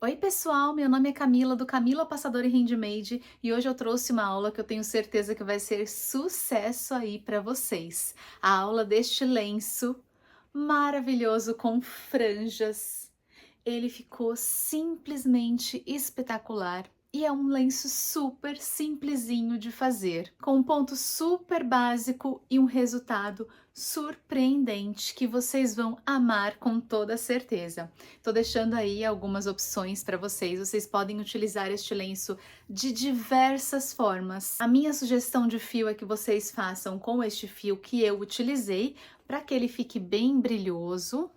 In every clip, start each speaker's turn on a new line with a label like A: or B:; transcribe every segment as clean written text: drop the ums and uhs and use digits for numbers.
A: Oi pessoal, meu nome é Camila do Camila Passador e Handmade e hoje eu trouxe uma aula que eu tenho certeza que vai ser sucesso aí para vocês. A aula deste lenço maravilhoso com franjas. Ele ficou simplesmente espetacular e é um lenço super simplesinho de fazer, com um ponto super básico e um resultado surpreendente que vocês vão amar com toda certeza. Tô deixando aí algumas opções para vocês. Vocês podem utilizar este lenço de diversas formas. A minha sugestão de fio é que vocês façam com este fio que eu utilizei para que ele fique bem brilhoso.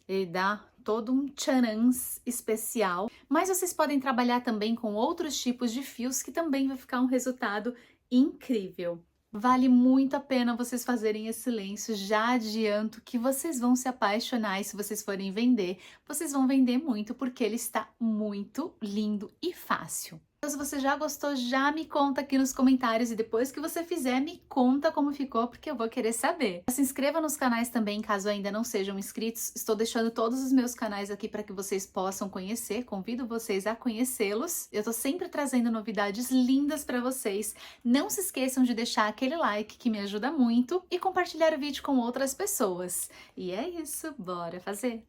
A: Ele dá todo um tchanãs especial, mas vocês podem trabalhar também com outros tipos de fios que também vai ficar um resultado incrível. Vale muito a pena vocês fazerem esse lenço, já adianto que vocês vão se apaixonar e se vocês forem vender, vocês vão vender muito porque ele está muito lindo e fácil. Então, se você já gostou, já me conta aqui nos comentários e depois que você fizer, me conta como ficou, porque eu vou querer saber. Se inscreva nos canais também, caso ainda não sejam inscritos. Estou deixando todos os meus canais aqui para que vocês possam conhecer. Convido vocês a conhecê-los. Eu tô sempre trazendo novidades lindas para vocês. Não se esqueçam de deixar aquele like que me ajuda muito e compartilhar o vídeo com outras pessoas. E é isso, bora fazer!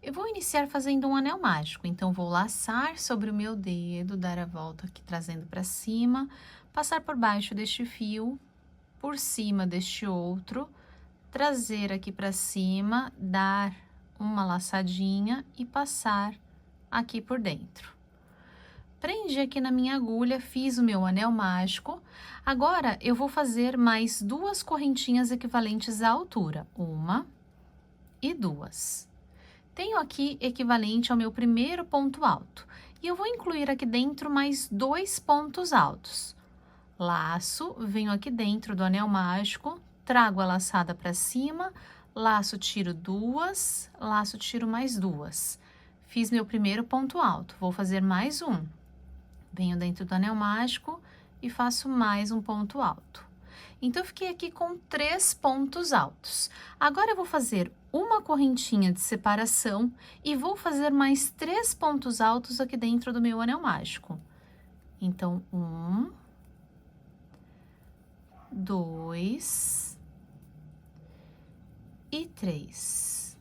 A: Eu vou iniciar fazendo um anel mágico, então vou laçar sobre o meu dedo, dar a volta aqui trazendo para cima, passar por baixo deste fio, por cima deste outro, trazer aqui para cima, dar uma laçadinha e passar aqui por dentro. Prendi aqui na minha agulha, fiz o meu anel mágico. Agora eu vou fazer mais duas correntinhas equivalentes à altura, uma e duas. Tenho aqui equivalente ao meu primeiro ponto alto e eu vou incluir aqui dentro mais dois pontos altos. Laço, venho aqui dentro do anel mágico, trago a laçada para cima, laço, tiro duas, laço, tiro mais duas. Fiz meu primeiro ponto alto, vou fazer mais um. Venho dentro do anel mágico e faço mais um ponto alto. Então, eu fiquei aqui com 3 pontos altos. Agora, eu vou fazer uma correntinha de separação e vou fazer mais 3 pontos altos aqui dentro do meu anel mágico. Então, 1, 2 e 3.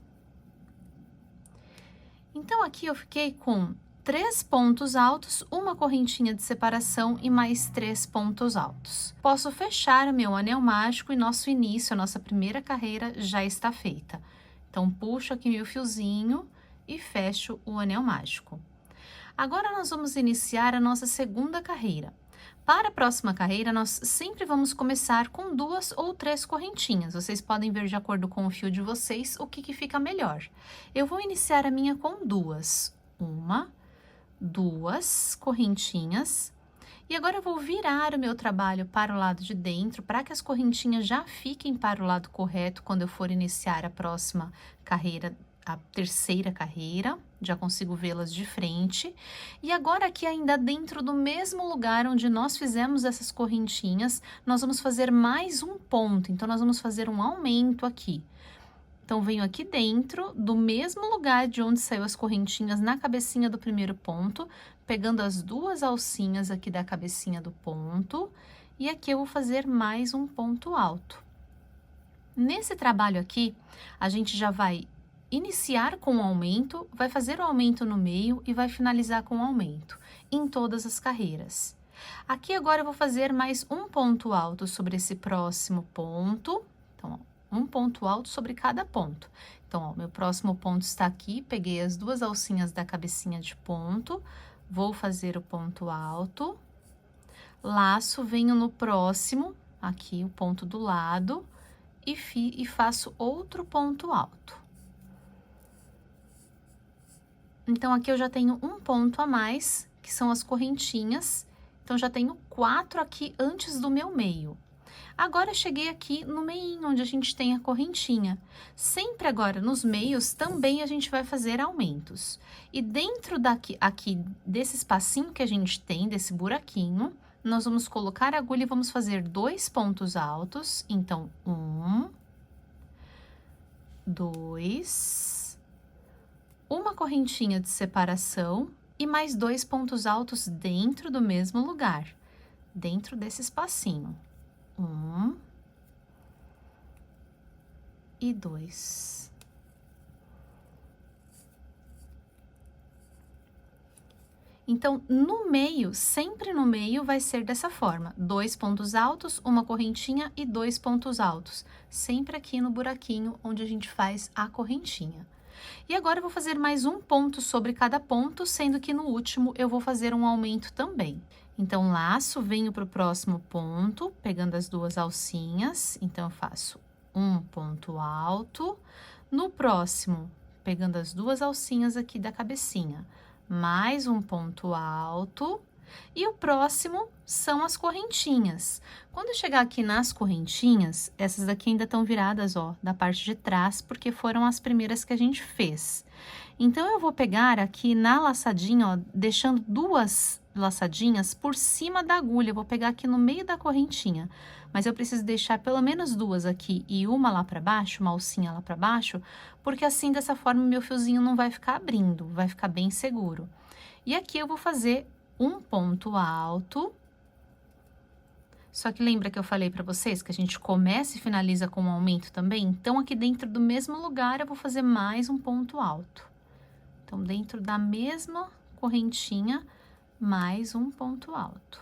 A: Então, aqui eu fiquei com 3 pontos altos, uma correntinha de separação e mais 3 pontos altos. Posso fechar o meu anel mágico e nosso início, a nossa primeira carreira já está feita. Então, puxo aqui meu fiozinho e fecho o anel mágico. Agora, nós vamos iniciar a nossa segunda carreira. Para a próxima carreira, nós sempre vamos começar com 2 ou 3 correntinhas. Vocês podem ver de acordo com o fio de vocês o que fica melhor. Eu vou iniciar a minha com 2. 2 correntinhas. E agora eu vou virar o meu trabalho para o lado de dentro, para que as correntinhas já fiquem para o lado correto quando eu for iniciar a próxima carreira, a terceira carreira. Já consigo vê-las de frente. E agora aqui ainda dentro do mesmo lugar onde nós fizemos essas correntinhas, nós vamos fazer mais um ponto. Então, nós vamos fazer um aumento aqui. Então, venho aqui dentro do mesmo lugar de onde saiu as correntinhas na cabecinha do primeiro ponto, pegando as 2 alcinhas aqui da cabecinha do ponto, e aqui eu vou fazer mais um ponto alto. Nesse trabalho aqui, a gente já vai iniciar com o aumento, vai fazer o aumento no meio e vai finalizar com o aumento em todas as carreiras. Aqui agora eu vou fazer mais um ponto alto sobre esse próximo ponto. Então, ó, um ponto alto sobre cada ponto. Então, ó, meu próximo ponto está aqui, peguei as 2 alcinhas da cabecinha de ponto, vou fazer o ponto alto, laço, venho no próximo, aqui o ponto do lado, e faço outro ponto alto. Então, aqui eu já tenho um ponto a mais, que são as correntinhas, então já tenho 4 aqui antes do meu meio. Agora eu cheguei aqui no meinho, onde a gente tem a correntinha. Sempre agora nos meios também a gente vai fazer aumentos. E dentro aqui desse espacinho que a gente tem, desse buraquinho, nós vamos colocar a agulha e vamos fazer 2 pontos altos. Então, 1, 2, uma correntinha de separação e mais 2 pontos altos dentro do mesmo lugar, dentro desse espacinho. 1 e 2. Então, no meio, sempre no meio vai ser dessa forma: 2 pontos altos, uma correntinha e 2 pontos altos, sempre aqui no buraquinho onde a gente faz a correntinha. E agora eu vou fazer mais um ponto sobre cada ponto, sendo que no último eu vou fazer um aumento também. Então, laço, venho para o próximo ponto, pegando as 2 alcinhas. Então, eu faço um ponto alto. No próximo, pegando as 2 alcinhas aqui da cabecinha, mais um ponto alto. E o próximo são as correntinhas. Quando eu chegar aqui nas correntinhas, essas daqui ainda estão viradas, ó, da parte de trás, porque foram as primeiras que a gente fez. Então, eu vou pegar aqui na laçadinha, ó, deixando 2 laçadinhas por cima da agulha. Eu vou pegar aqui no meio da correntinha, mas eu preciso deixar pelo menos 2 aqui e uma lá para baixo, uma alcinha lá para baixo, porque assim, dessa forma, o meu fiozinho não vai ficar abrindo, vai ficar bem seguro. E aqui eu vou fazer um ponto alto. Só que lembra que eu falei para vocês que a gente começa e finaliza com um aumento também? Então, aqui dentro do mesmo lugar, eu vou fazer mais um ponto alto. Então, dentro da mesma correntinha, mais um ponto alto.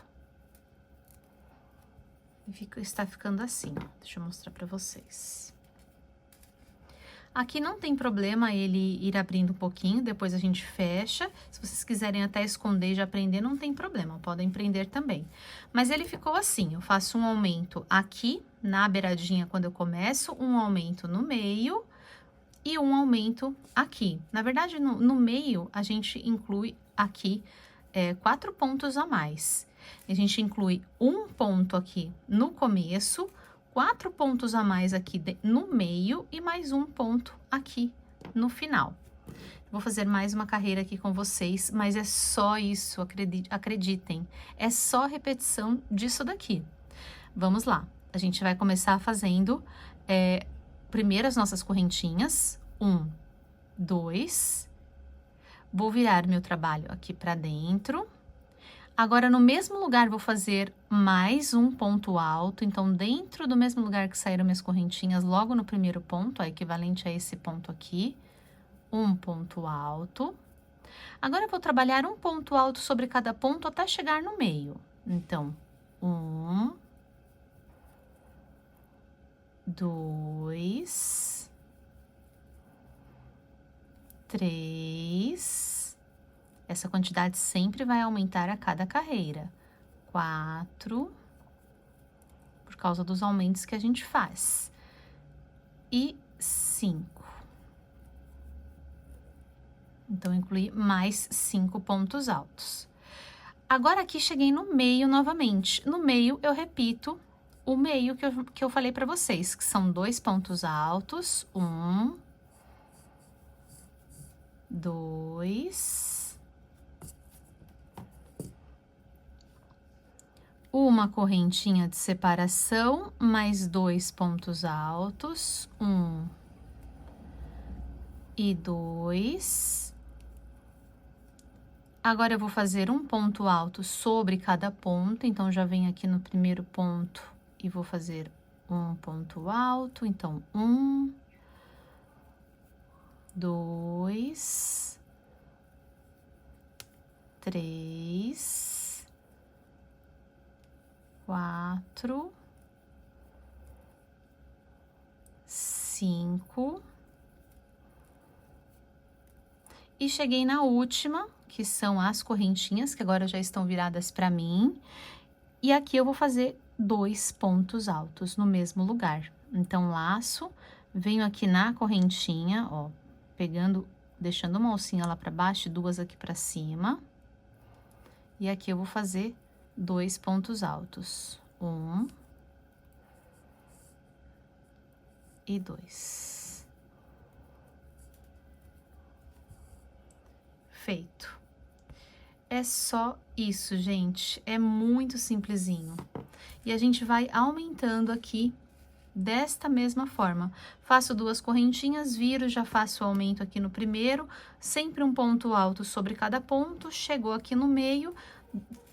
A: E está ficando assim, ó. Deixa eu mostrar para vocês. Aqui não tem problema ele ir abrindo um pouquinho, depois a gente fecha. Se vocês quiserem até esconder e já prender, não tem problema, podem prender também. Mas ele ficou assim, eu faço um aumento aqui na beiradinha quando eu começo, um aumento no meio e um aumento aqui. Na verdade, no meio, a gente inclui aqui 4 pontos a mais. A gente inclui um ponto aqui no começo, 4 pontos a mais aqui no meio e mais um ponto aqui no final. Vou fazer mais uma carreira aqui com vocês, mas é só isso, acreditem. É só repetição disso daqui. Vamos lá. A gente vai começar fazendo primeiro as nossas correntinhas. 1, 2. Vou virar meu trabalho aqui para dentro. Agora, no mesmo lugar, vou fazer mais um ponto alto. Então, dentro do mesmo lugar que saíram minhas correntinhas, logo no primeiro ponto, ó, equivalente a esse ponto aqui, um ponto alto. Agora, eu vou trabalhar um ponto alto sobre cada ponto até chegar no meio. Então, 1, 2, 3... Essa quantidade sempre vai aumentar a cada carreira. 4, por causa dos aumentos que a gente faz. E 5. Então, incluí mais 5 pontos altos. Agora, aqui, cheguei no meio novamente. No meio, eu repito o meio que eu falei para vocês, que são 2 pontos altos. 1, 2... uma correntinha de separação, mais 2 pontos altos, 1 e 2. Agora, eu vou fazer um ponto alto sobre cada ponto, então, já venho aqui no primeiro ponto e vou fazer um ponto alto, então, 1, 2, 3... 4, 5 e cheguei na última, que são as correntinhas, que agora já estão viradas para mim, e aqui eu vou fazer 2 pontos altos no mesmo lugar. Então, laço, venho aqui na correntinha, ó, pegando, deixando uma alcinha lá para baixo e 2 aqui para cima, e aqui eu vou fazer 2 pontos altos. 1, e 2. Feito. É só isso, gente. É muito simplesinho. E a gente vai aumentando aqui desta mesma forma. Faço 2 correntinhas, viro, já faço o aumento aqui no primeiro, sempre um ponto alto sobre cada ponto, chegou aqui no meio,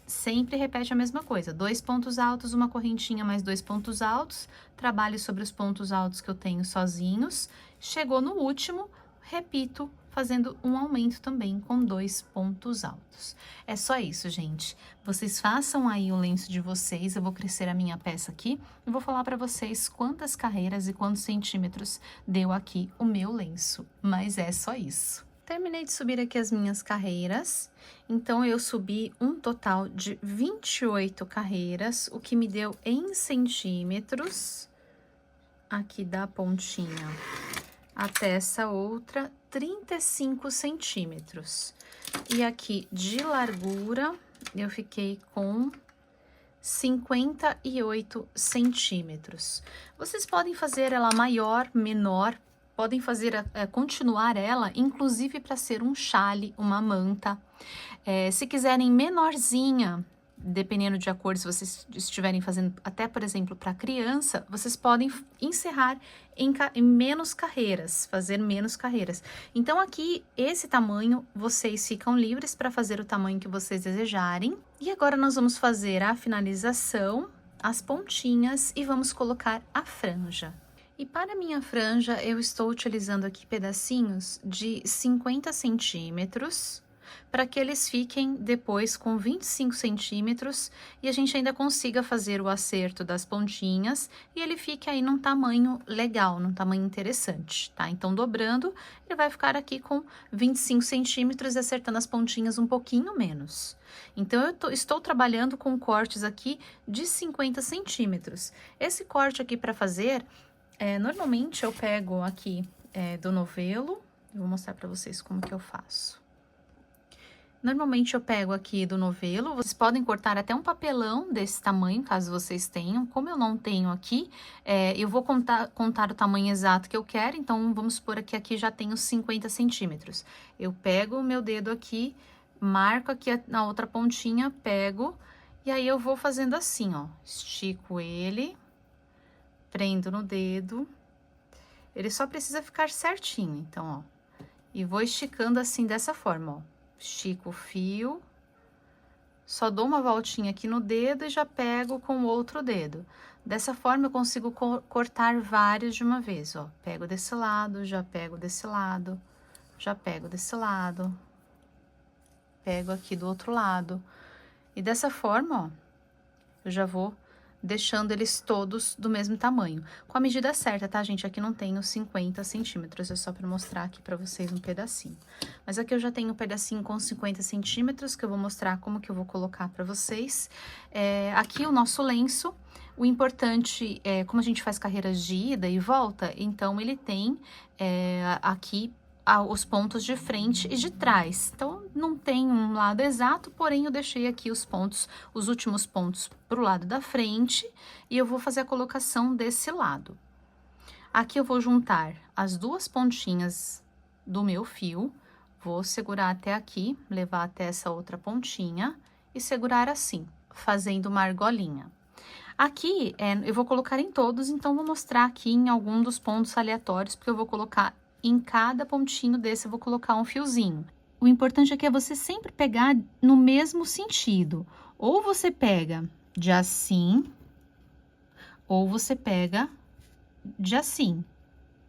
A: sempre repete a mesma coisa, 2 pontos altos, uma correntinha mais 2 pontos altos, trabalho sobre os pontos altos que eu tenho sozinhos, chegou no último, repito, fazendo um aumento também com 2 pontos altos. É só isso, gente. Vocês façam aí o lenço de vocês, eu vou crescer a minha peça aqui e vou falar para vocês quantas carreiras e quantos centímetros deu aqui o meu lenço, mas é só isso. Terminei de subir aqui as minhas carreiras, então eu subi um total de 28 carreiras, o que me deu em centímetros, aqui da pontinha até essa outra, 35 centímetros. E aqui de largura, eu fiquei com 58 centímetros. Vocês podem fazer ela maior, menor, podem fazer, continuar ela, inclusive para ser um chale, uma manta. Se quiserem menorzinha, dependendo de acordo, se vocês estiverem fazendo até, por exemplo, para criança, vocês podem encerrar em menos carreiras, fazer menos carreiras. Então, aqui, esse tamanho, vocês ficam livres para fazer o tamanho que vocês desejarem. E agora, nós vamos fazer a finalização, as pontinhas e vamos colocar a franja. E para minha franja, eu estou utilizando aqui pedacinhos de 50 centímetros, para que eles fiquem depois com 25 centímetros e a gente ainda consiga fazer o acerto das pontinhas e ele fique aí num tamanho legal, num tamanho interessante, tá? Então, dobrando, ele vai ficar aqui com 25 centímetros e acertando as pontinhas um pouquinho menos. Então, eu estou trabalhando com cortes aqui de 50 centímetros. Esse corte aqui para fazer, normalmente eu pego aqui do novelo, eu vou mostrar para vocês como que eu faço. Normalmente eu pego aqui do novelo, vocês podem cortar até um papelão desse tamanho, caso vocês tenham. Como eu não tenho aqui, eu vou contar o tamanho exato que eu quero, então vamos supor que aqui já tenho 50 centímetros. Eu pego o meu dedo aqui, marco aqui na outra pontinha, pego, e aí eu vou fazendo assim, ó. Estico ele, prendo no dedo, ele só precisa ficar certinho, então, ó. E vou esticando assim, dessa forma, ó. Estico o fio, só dou uma voltinha aqui no dedo e já pego com o outro dedo. Dessa forma, eu consigo cortar vários de uma vez, ó. Pego desse lado, já pego desse lado, já pego desse lado, pego aqui do outro lado. E dessa forma, ó, eu já vou deixando eles todos do mesmo tamanho. Com a medida certa, tá, gente? Aqui não tenho 50 centímetros, é só para mostrar aqui para vocês um pedacinho. Mas aqui eu já tenho um pedacinho com 50 centímetros, que eu vou mostrar como que eu vou colocar para vocês. Aqui o nosso lenço, o importante é, como a gente faz carreiras de ida e volta, então ele tem aqui os pontos de frente e de trás. Então, não tem um lado exato, porém eu deixei aqui os pontos, os últimos pontos pro lado da frente e eu vou fazer a colocação desse lado. Aqui eu vou juntar as duas pontinhas do meu fio, vou segurar até aqui, levar até essa outra pontinha e segurar assim, fazendo uma argolinha. Aqui, eu vou colocar em todos, então vou mostrar aqui em algum dos pontos aleatórios, porque eu vou colocar em cada pontinho desse, eu vou colocar um fiozinho. O importante aqui é você sempre pegar no mesmo sentido. Ou você pega de assim, ou você pega de assim,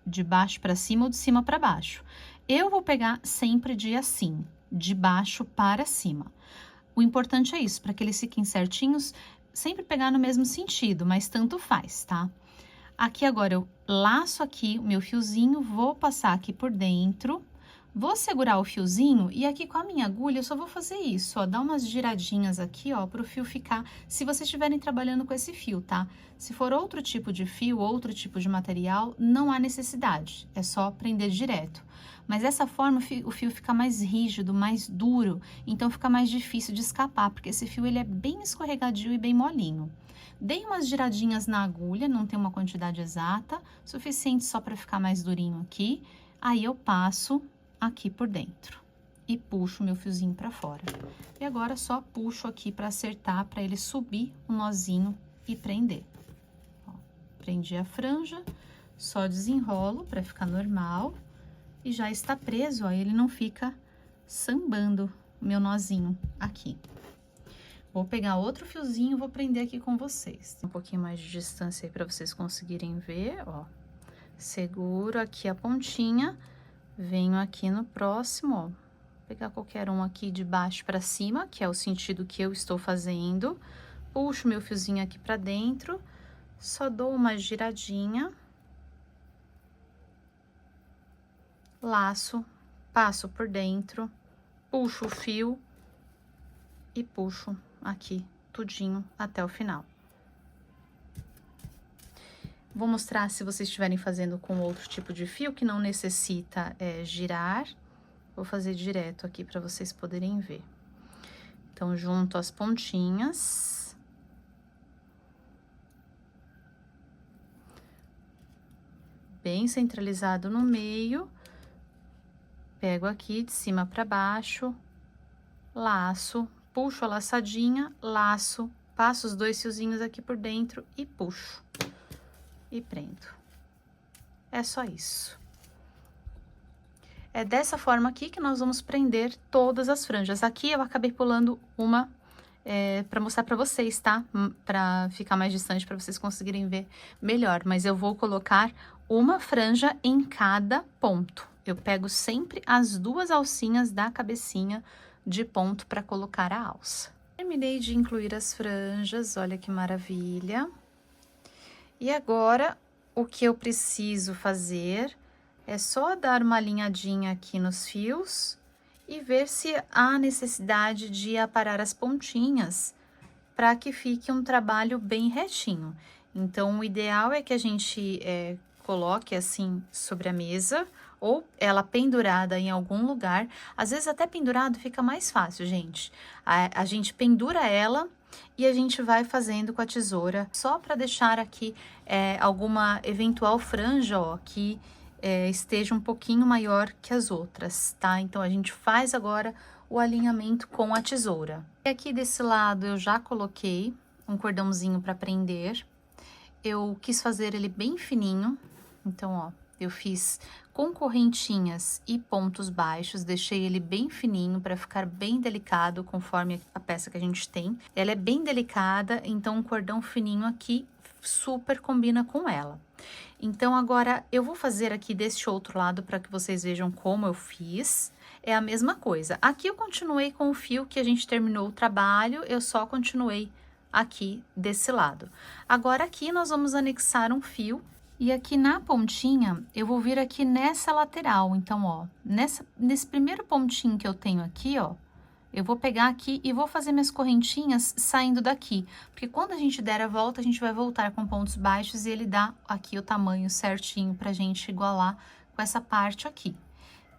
A: de baixo para cima ou de cima para baixo. Eu vou pegar sempre de assim, de baixo para cima. O importante é isso, para que eles fiquem certinhos, sempre pegar no mesmo sentido, mas tanto faz, tá? Aqui agora eu laço aqui o meu fiozinho, vou passar aqui por dentro, Vou segurar o fiozinho e aqui com a minha agulha eu só vou fazer isso, ó, dar umas giradinhas aqui, ó, para o fio ficar, se vocês estiverem trabalhando com esse fio, tá? Se for outro tipo de fio, outro tipo de material, não há necessidade, é só prender direto. Mas dessa forma o fio fica mais rígido, mais duro, então fica mais difícil de escapar, porque esse fio ele é bem escorregadio e bem molinho. Dei umas giradinhas na agulha, não tem uma quantidade exata, suficiente só para ficar mais durinho aqui, aí eu passo aqui por dentro e puxo meu fiozinho para fora. E agora só puxo aqui para acertar, para ele subir o nozinho e prender. Ó, prendi a franja, só desenrolo para ficar normal e já está preso, ó, ele não fica sambando o meu nozinho aqui. Vou pegar outro fiozinho, vou prender aqui com vocês. Um pouquinho mais de distância aí para vocês conseguirem ver, ó. Seguro aqui a pontinha. Venho aqui no próximo, ó, pegar qualquer um aqui de baixo para cima, que é o sentido que eu estou fazendo. Puxo meu fiozinho aqui para dentro, só dou uma giradinha. Laço, passo por dentro, puxo o fio e puxo aqui tudinho até o final. Vou mostrar se vocês estiverem fazendo com outro tipo de fio que não necessita girar. Vou fazer direto aqui para vocês poderem ver. Então, junto as pontinhas. Bem centralizado no meio. Pego aqui de cima para baixo, laço, puxo a laçadinha, laço, passo os dois fiozinhos aqui por dentro e puxo. E prendo. É só isso. É dessa forma aqui que nós vamos prender todas as franjas. Aqui eu acabei pulando uma para mostrar para vocês, tá? Para ficar mais distante, para vocês conseguirem ver melhor. Mas eu vou colocar uma franja em cada ponto. Eu pego sempre as duas alcinhas da cabecinha de ponto para colocar a alça. Terminei de incluir as franjas, olha que maravilha. E agora, o que eu preciso fazer é só dar uma alinhadinha aqui nos fios e ver se há necessidade de aparar as pontinhas para que fique um trabalho bem retinho. Então, o ideal é que a gente coloque assim sobre a mesa ou ela pendurada em algum lugar. Às vezes até pendurado fica mais fácil, gente. A gente pendura ela e a gente vai fazendo com a tesoura, só para deixar aqui alguma eventual franja, ó, que esteja um pouquinho maior que as outras, tá? Então, a gente faz agora o alinhamento com a tesoura. E aqui desse lado eu já coloquei um cordãozinho para prender. Eu quis fazer ele bem fininho, então, ó, eu fiz com correntinhas e pontos baixos, deixei ele bem fininho para ficar bem delicado conforme a peça que a gente tem. Ela é bem delicada, então um cordão fininho aqui super combina com ela. Então, agora eu vou fazer aqui deste outro lado para que vocês vejam como eu fiz. É a mesma coisa. Aqui eu continuei com o fio que a gente terminou o trabalho, eu só continuei aqui desse lado. Agora aqui nós vamos anexar um fio. E aqui na pontinha, eu vou vir aqui nessa lateral. Então, ó, nesse primeiro pontinho que eu tenho aqui, ó, eu vou pegar aqui e vou fazer minhas correntinhas saindo daqui. Porque quando a gente der a volta, a gente vai voltar com pontos baixos e ele dá aqui o tamanho certinho pra gente igualar com essa parte aqui.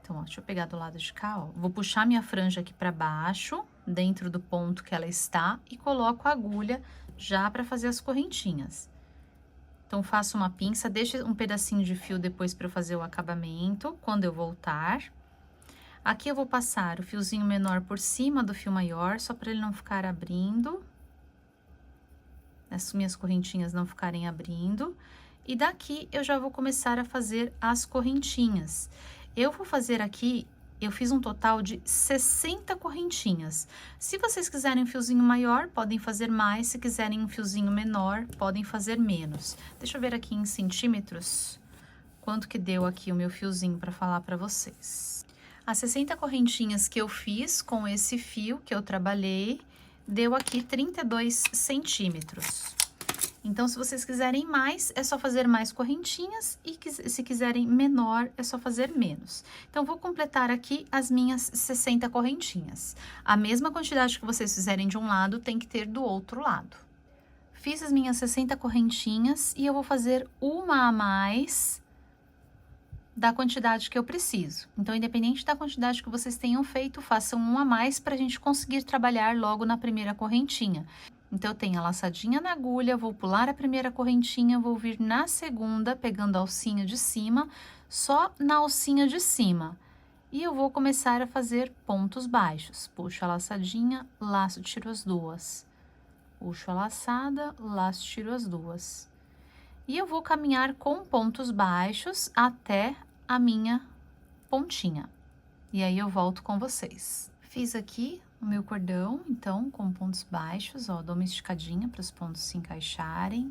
A: Então, ó, deixa eu pegar do lado de cá, ó. Vou puxar minha franja aqui pra baixo, dentro do ponto que ela está, e coloco a agulha já pra fazer as correntinhas. Então, faço uma pinça, deixo um pedacinho de fio depois para eu fazer o acabamento, quando eu voltar. Aqui eu vou passar o fiozinho menor por cima do fio maior, só para ele não ficar abrindo. As minhas correntinhas não ficarem abrindo. E daqui eu já vou começar a fazer as correntinhas. Eu vou fazer aqui... Eu fiz um total de 60 correntinhas. Se vocês quiserem um fiozinho maior, podem fazer mais. Se quiserem um fiozinho menor, podem fazer menos. Deixa eu ver aqui em centímetros quanto que deu aqui o meu fiozinho para falar para vocês. As 60 correntinhas que eu fiz com esse fio que eu trabalhei, deu aqui 32 centímetros. Então, se vocês quiserem mais, é só fazer mais correntinhas e se quiserem menor, é só fazer menos. Então, vou completar aqui as minhas 60 correntinhas. A mesma quantidade que vocês fizerem de um lado, tem que ter do outro lado. Fiz as minhas 60 correntinhas e eu vou fazer uma a mais da quantidade que eu preciso. Então, independente da quantidade que vocês tenham feito, façam uma a mais para a gente conseguir trabalhar logo na primeira correntinha. Então, eu tenho a laçadinha na agulha, vou pular a primeira correntinha, vou vir na segunda, pegando a alcinha de cima, só na alcinha de cima. E eu vou começar a fazer pontos baixos. Puxo a laçadinha, laço, tiro as duas. Puxo a laçada, laço, tiro as duas. E eu vou caminhar com pontos baixos até a minha pontinha. E aí, eu volto com vocês. Fiz aqui o meu cordão, então, com pontos baixos, ó, dou uma esticadinha para os pontos se encaixarem.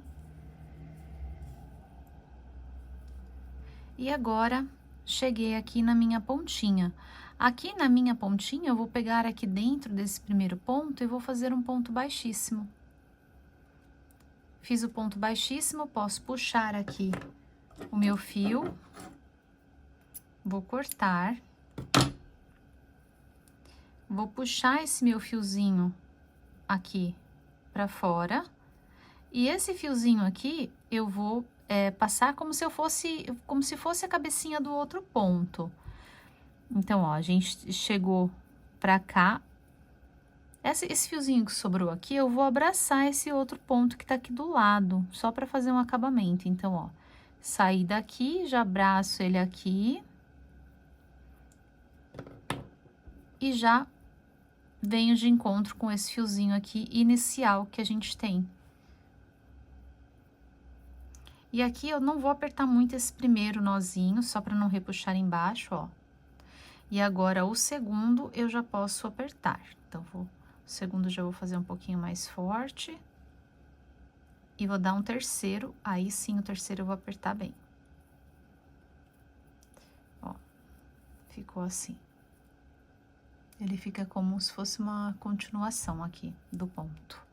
A: E agora, cheguei aqui na minha pontinha. Aqui na minha pontinha, eu vou pegar aqui dentro desse primeiro ponto e vou fazer um ponto baixíssimo. Fiz o ponto baixíssimo, posso puxar aqui o meu fio, vou cortar. Vou puxar esse meu fiozinho aqui pra fora. E esse fiozinho aqui, eu vou passar como se fosse a cabecinha do outro ponto. Então, ó, a gente chegou pra cá. Esse fiozinho que sobrou aqui, eu vou abraçar esse outro ponto que tá aqui do lado, só pra fazer um acabamento. Então, ó, saí daqui, já abraço ele aqui. E já venho de encontro com esse fiozinho aqui inicial que a gente tem. E aqui eu não vou apertar muito esse primeiro nozinho, só para não repuxar embaixo, ó. E agora o segundo eu já posso apertar. Então, o segundo já vou fazer um pouquinho mais forte. E vou dar um terceiro, aí sim o terceiro eu vou apertar bem. Ó, ficou assim. Ele fica como se fosse uma continuação aqui do ponto.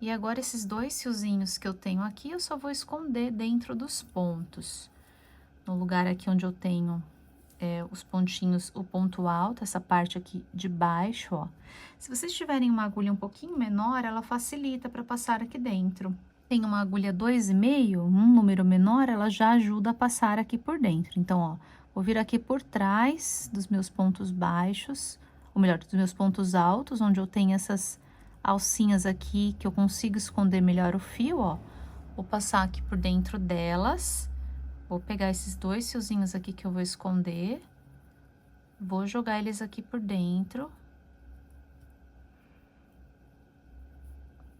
A: E agora, esses dois fiozinhos que eu tenho aqui, eu só vou esconder dentro dos pontos. No lugar aqui onde eu tenho os pontinhos, o ponto alto, essa parte aqui de baixo, ó. Se vocês tiverem uma agulha um pouquinho menor, ela facilita para passar aqui dentro. Tem uma agulha 2,5, um número menor, ela já ajuda a passar aqui por dentro. Então, ó, vou vir aqui por trás dos meus pontos baixos, ou melhor, dos meus pontos altos, onde eu tenho essas alcinhas aqui, que eu consigo esconder melhor o fio, ó. Vou passar aqui por dentro delas, vou pegar esses dois fiozinhos aqui que eu vou esconder, vou jogar eles aqui por dentro.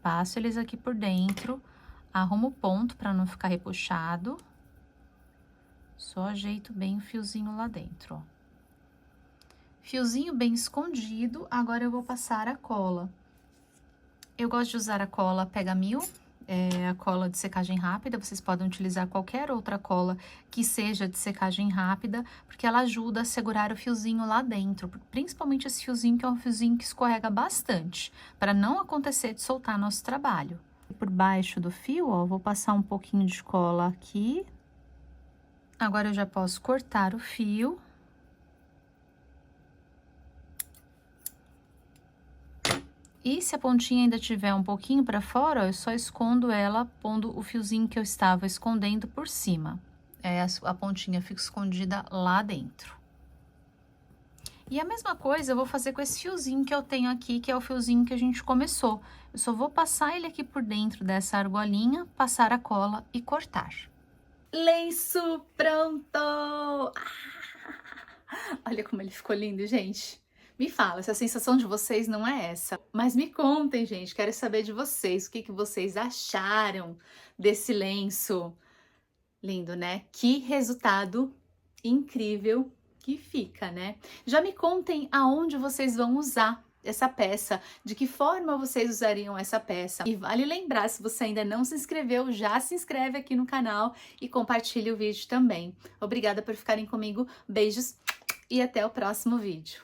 A: Passo eles aqui por dentro, arrumo o ponto para não ficar repuxado. Só ajeito bem o fiozinho lá dentro, ó. Fiozinho bem escondido, agora eu vou passar a cola. Eu gosto de usar a cola Pega Mil, a cola de secagem rápida. Vocês podem utilizar qualquer outra cola que seja de secagem rápida, porque ela ajuda a segurar o fiozinho lá dentro, principalmente esse fiozinho que é um fiozinho que escorrega bastante, para não acontecer de soltar nosso trabalho. Por baixo do fio, ó, vou passar um pouquinho de cola aqui. Agora eu já posso cortar o fio. E se a pontinha ainda tiver um pouquinho para fora, ó, eu só escondo ela pondo o fiozinho que eu estava escondendo por cima. A pontinha fica escondida lá dentro. E a mesma coisa eu vou fazer com esse fiozinho que eu tenho aqui, que é o fiozinho que a gente começou. Eu só vou passar ele aqui por dentro dessa argolinha, passar a cola e cortar. Lenço pronto! Olha como ele ficou lindo, gente. Me fala, se a sensação de vocês não é essa. Mas me contem, gente, quero saber de vocês. O que vocês acharam desse lenço? Lindo, né? Que resultado incrível que fica, né? Já me contem aonde vocês vão usar essa peça, de que forma vocês usariam essa peça. E vale lembrar, se você ainda não se inscreveu, já se inscreve aqui no canal e compartilha o vídeo também. Obrigada por ficarem comigo, beijos e até o próximo vídeo.